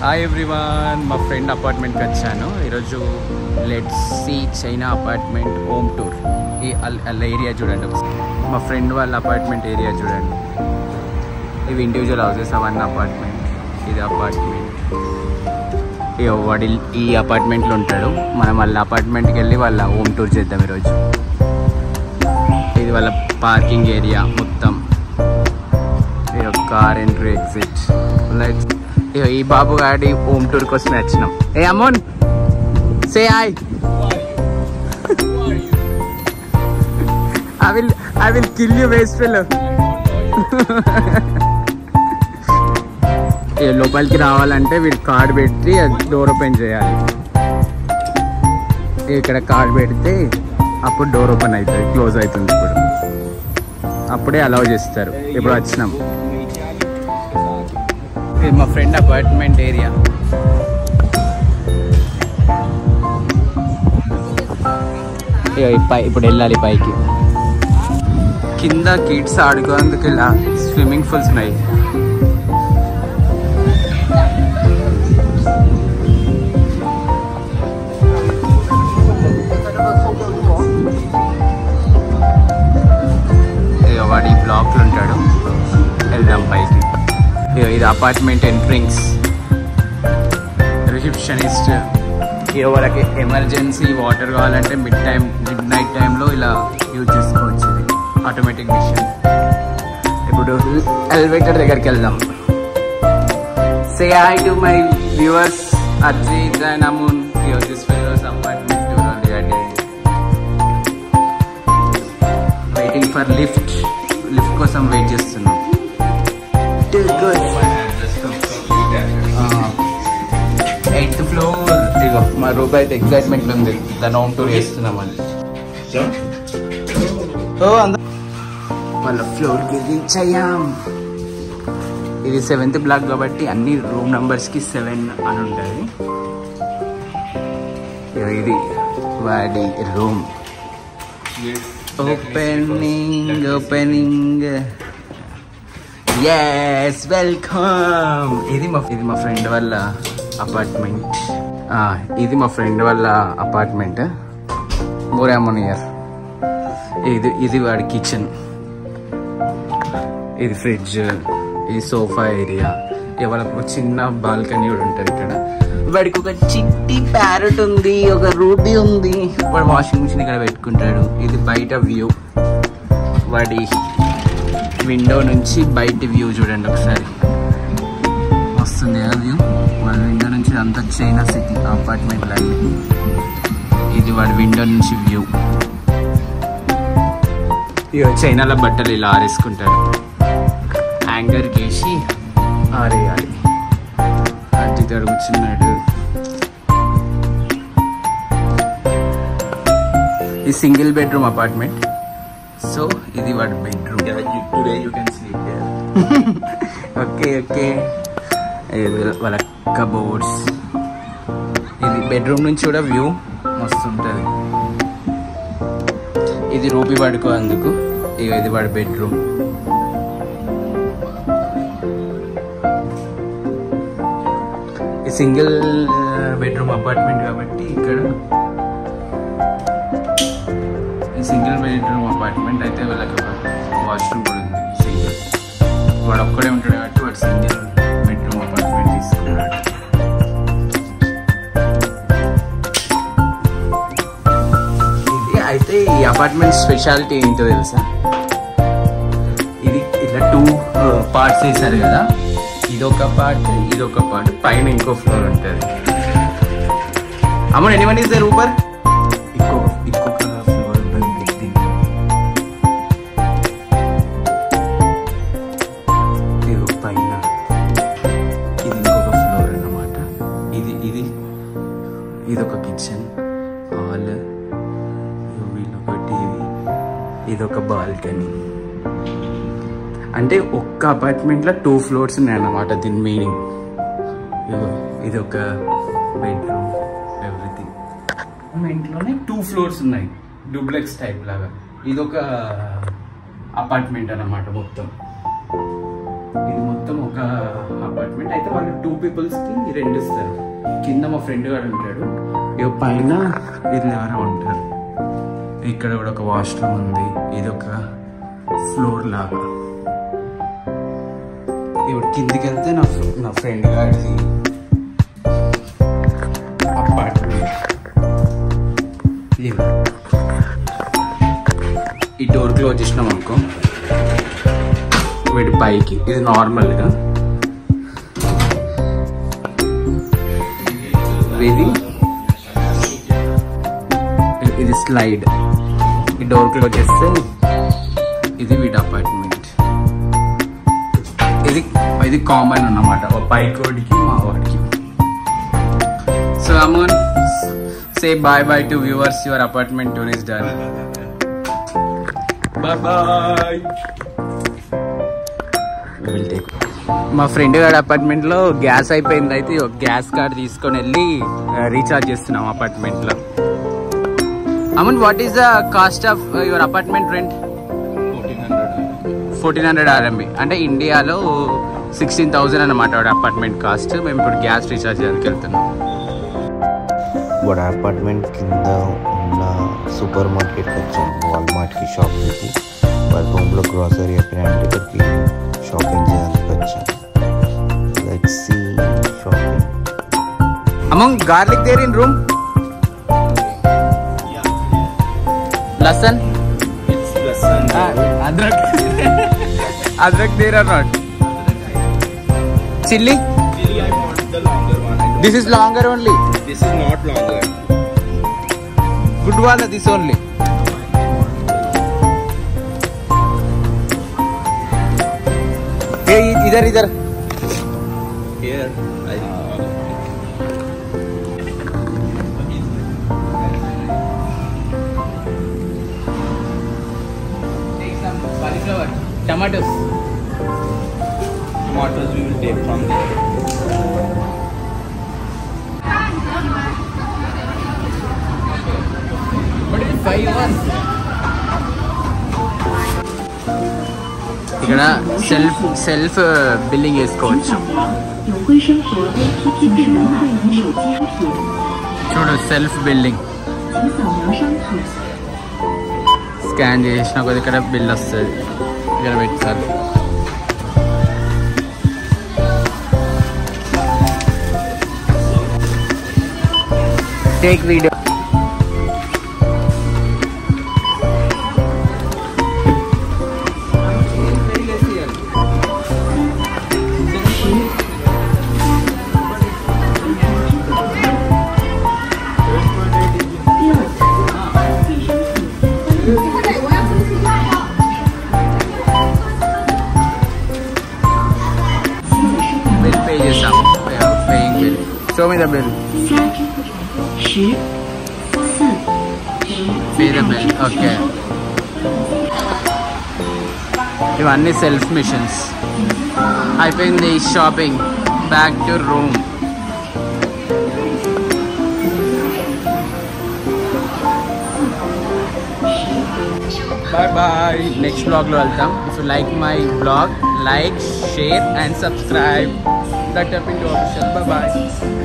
Hi everyone, మా friend అపార్ట్మెంట్కి వచ్చాను ఈరోజు. Let's see China apartment home tour. ఈ అల్ల ఏరియా చూడండి ఒకసారి, మా ఫ్రెండ్ వాళ్ళ అపార్ట్మెంట్ ఏరియా చూడండి. ఇవి ఇండివిజువల్ హౌసెస్, అవన్నీ అపార్ట్మెంట్. ఇది అపార్ట్మెంట్. వాడి ఈ అపార్ట్మెంట్లో ఉంటాడు. మనం వాళ్ళ అపార్ట్మెంట్కి వెళ్ళి వాళ్ళ హోమ్ టూర్ చేద్దాం ఈరోజు. ఇది వాళ్ళ పార్కింగ్ ఏరియా మొత్తం. ఇది కార్ ఎంట్రీ ఎగ్జిట్. లైట్స్. ఈ బాబు గాడి హోమ్ టూర్ కోసం వచ్చినాం. ఏ Amon, say hi. I will kill you, waste fellow. లోపలికి రావాలంటే వీళ్ళు కార్డ్ పెట్టి డోర్ ఓపెన్ చేయాలి. ఇక్కడ కార్డ్ పెడితే అప్పుడు డోర్ ఓపెన్ అవుతుంది, క్లోజ్ అవుతుంది. అప్పుడే అలౌ చేస్తారు. ఇప్పుడు వచ్చినాం. ఇది మా ఫ్రెండ్ అపార్ట్మెంట్ ఏరియా. ఇప్పుడు వెళ్ళాలి పైకి. కింద కిడ్స్ ఆడుకోవడానికి ఇలా స్విమ్మింగ్ పూల్స్ ఉన్నాయి. వాడి బ్లాక్లో ఉంటాడు. వెళ్దాం పైకి. ఇది అపార్ట్మెంట్ ఎంట్రింగ్స్. రిసెప్షనిస్ట్. ఎవరికి ఎమర్జెన్సీ వాటర్ కావాలంటే మిడ్ నైట్ టైంలో ఇలా యూజ్ చేసుకోవచ్చు. Automatic machine. ఇప్పుడు ఎలివేటర్ దగ్గరికి వెళ్దాం. Say hi to my viewers Arjit and Amoon. This fellows apartment tour on the day. Waiting for lift కోసం వెయిట్ చేస్తున్నాం. 8th floor. ఇగో మా రూమ్ అయితే ఎక్సైట్మెంట్ ఉంది. దాని హోమ్ టూర్ చేస్తున్నాం. వాళ్ళ ఫ్లోర్కి రీచ్ అయ్యాం. ఇది 7th బ్లాక్ కాబట్టి అన్ని రూమ్ నంబర్స్కి 7 అని ఉంటుంది. ఇది వాడి రూమ్. ఓపెనింగ్. Yes, welcome. ఇది మా ఫ్రెండ్ వాళ్ళ అపార్ట్మెంట్. ఇది మా ఫ్రెండ్ వాళ్ళ అపార్ట్మెంట్. మోరామోనియర్. ఇది వాడి కిచెన్. ఇది ఫ్రిడ్జ్. ఇది సోఫా ఏరియా. వాళ్ళకు చిన్న బాల్కనీ కూడా ఉంటుంది ఇక్కడ. వాడికి ఒక చిట్టి ప్యారెట్ ఉంది, ఒక రూబీ ఉంది. వాడు వాషింగ్ మిషన్ ఇక్కడ పెట్టుకుంటాడు. ఇది బయట వ్యూ. వాడి విండో నుంచి బయట వ్యూ చూడండి ఒకసారి. వస్తుంది కదా వ్యూ. వాళ్ళ విండో నుంచి అంతా చైనా సిటీ అపార్ట్మెంట్ లాగా. ఇది వాడి విండో నుంచి వ్యూ. చైనాలో బట్టలు ఇలా ఆరేసుకుంటారు. హ్యాంగర్కి వేసి ఆరేయాలి. అర్జిత్ కూర్చున్నాడు. ఇది సింగిల్ బెడ్రూమ్ అపార్ట్మెంట్. సో ఇది వాడి bedroom. Today you can sleep there. Okay. వాళ్ళ కబోర్డ్స్. ఇది బెడ్రూమ్ నుంచి కూడా వ్యూ మస్తు ఉంటుంది. ఇది రూపీ పడుకో అందుకు. ఇది వాడి బెడ్రూమ్. ఈ సింగిల్ బెడ్రూమ్ అపార్ట్మెంట్ కాబట్టి ఇక్కడ ఈ సింగిల్ బెడ్రూమ్ అపార్ట్మెంట్ అయితే వాళ్ళకి వాష్రూమ్ కూడా ఉంది. సింగిల్. వాడు ఒక్కడే ఉంటాడు కాబట్టి వాడు సింగిల్ బెడ్రూమ్ అపార్ట్మెంట్ తీసుకున్నాడు. ఇది అయితే ఈ అపార్ట్మెంట్ స్పెషాలిటీ ఏంటో తెలుసా? ఇది ఇట్లా 2 పార్ట్స్ వేసారు కదా. ఇదొక పార్ట్, ఇదొక పార్ట్. పైన ఇంకో ఫ్లోర్ ఉంటుంది. అమ్మ ఎనీవన్ ఈస్ దేర్ ఊపర్? ఇంకొక ఫ్లోర్ ఉంటుంది. ఇది పైన, ఇది ఇంకొక ఫ్లోర్ అన్నమాట. ఇదొక కిచెన్ హాల్. వీళ్ళొక టీవీ. ఇదొక బాల్కనీ. అంటే ఒక్క అపార్ట్మెంట్లో 2 ఫ్లోర్స్ ఉన్నాయన్నమాట. దీని మీనింగ్. ఇది ఒక బెడ్రూమ్, ఎవ్రీథింగ్. మన ఇంట్లోనే 2 ఫ్లోర్స్ ఉన్నాయి, డూప్లెక్స్ టైప్ లాగా. ఇదొక అపార్ట్మెంట్ అన్నమాట మొత్తం. ఇది మొత్తం ఒక అపార్ట్మెంట్ అయితే వాళ్ళు 2 పీపుల్స్కి రెంట్ ఇస్తారు. కింద మా ఫ్రెండ్ గారు ఉంటాడు, ఇక పైన వీళ్ళు ఎవరో ఉంటారు. ఇక్కడ కూడా ఒక వాష్రూమ్ ఉంది. ఇది ఒక ఫ్లోర్ లాగా. ఇప్పుడు కిందికి వెళ్తే నా ఫ్రెండ్ గారిది అపార్ట్మెంట్. ఈ డోర్ క్లోజ్ చేసినాం అనుకో, వీడి పైకి. ఇది నార్మల్గా ఇది స్లైడ్. ఈ డోర్ క్లోజ్ చేస్తే ఇది వీడి అపార్ట్మెంట్. ఇది కామన్ అన్నమాట పైకోడికి మా వాడికి. So Amon, say bye bye to viewers. Your apartment tour is done. Bye bye. We'll take. మా ఫ్రెండ్ గారి అపార్ట్మెంట్ లో గ్యాస్ అయిపోయింది. అయితే గ్యాస్ కార్డ్ తీసుకొని వెళ్ళి రీఛార్జ్ చేస్తున్నాం అపార్ట్మెంట్ లో. Aman, what is the cost of your apartment rent? 1400 RMB. అంటే ఇండియాలో 16,000 అన్నమాట వాడు అపార్ట్మెంట్ కాస్ట్. మేము ఇప్పుడు గ్యాస్ రీఛార్జ్ చేయడానికి వెళ్తున్నాం. వాడు అపార్ట్మెంట్ కింద ఉన్న సూపర్ మార్కెట్కి వచ్చాము, వాల్మార్ట్కి షాపింగ్కి. వాళ్ళ రూమ్లో గ్రాసరీ అయిపోయినంటే ఇక్కడికి షాపింగ్ చేయడానికి వచ్చాము. Let's see shopping. Among garlic there in room? Lasan? It's lasan. Adrak. Adrak there or not? Chilli? Chili, I want the longer one. This is longer only. This is not longer. Good wala, this only. Hey, idhar. Here, I Take some cauliflower, tomatoes. tomatoes we will take from there. What is 5 1? ఇక్కడ self billing చేసుకోవచ్చు. చూడు, self billing. Scan చేసిన కొద్ది ఇక్కడ bill వస్తుంది. ఇక్కడ పెట్టాలి. Take video. Bill pay చేసాం. Paying bill. Show me the bill. Pay the bill. Okay. ఇవన్నీ సెల్ఫ్ మిషన్స్. అయిపోయింది shopping. Back to room. Bye bye. Next vlog lo veltam. If you like my vlog, like, share and subscribe. That up into official. Bye bye.